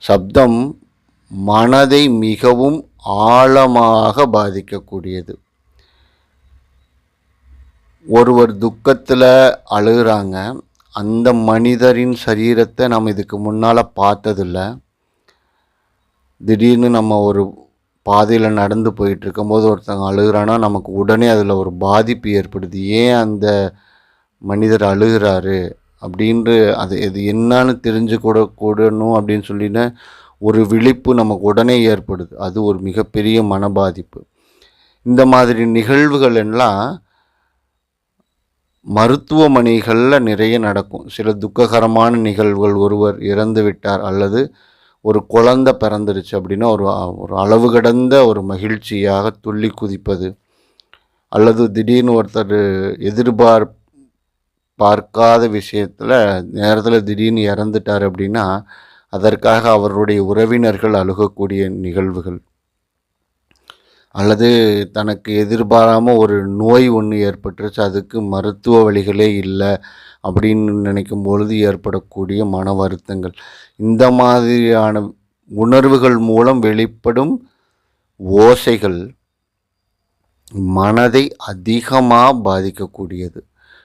சப்தம் மனதை மிகவும் ஆழமாக பாதிக்கக்கூடியது. ஒருவர் துக்கத்தில் அழுகிறாங்க, அந்த மனிதரின் சரீரத்தை நம்ம இதுக்கு முன்னால் பார்த்ததில்ல. திடீர்னு நம்ம ஒரு பாதையில் நடந்து போயிட்டு இருக்கும்போது ஒருத்தங்க அழுகிறான்னா நமக்கு உடனே அதில் ஒரு பாதிப்பு ஏற்படுது. ஏன் அந்த மனிதர் அழுகிறாரு அப்படின்ட்டு இது என்னன்னு கூடணும் அப்படின்னு சொல்லிட்டு ஒரு விழிப்பு நமக்கு உடனே ஏற்படுது. அது ஒரு மிகப்பெரிய மன பாதிப்பு. இந்த மாதிரி நிகழ்வுகள் எல்லாம் மருத்துவமனைகளில் நிறைய நடக்கும். சில துக்ககரமான நிகழ்வுகள், ஒருவர் இறந்து விட்டார் அல்லது ஒரு குழந்தை பிறந்துருச்சு அப்படின்னா ஒரு அளவு கடந்த ஒரு மகிழ்ச்சியாக துள்ளி குதிப்பது, அல்லது திடீர்னு ஒருத்தர் பார்க்காத நேரத்தில் திடீர்னு இறந்துட்டார் அப்படின்னா அதற்காக அவருடைய உறவினர்கள் அழுகக்கூடிய நிகழ்வுகள், அல்லது தனக்கு எதிர்பாராமல் ஒரு நோய் ஒன்று ஏற்பட்டுருச்சு, அதுக்கு மருத்துவ வழிகளே இல்லை அப்படின்னு நினைக்கும் பொழுது ஏற்படக்கூடிய மன வருத்தங்கள், இந்த மாதிரியான உணர்வுகள் மூலம் வெளிப்படும் ஓசைகள் மனதை அதிகமாக பாதிக்கக்கூடியது.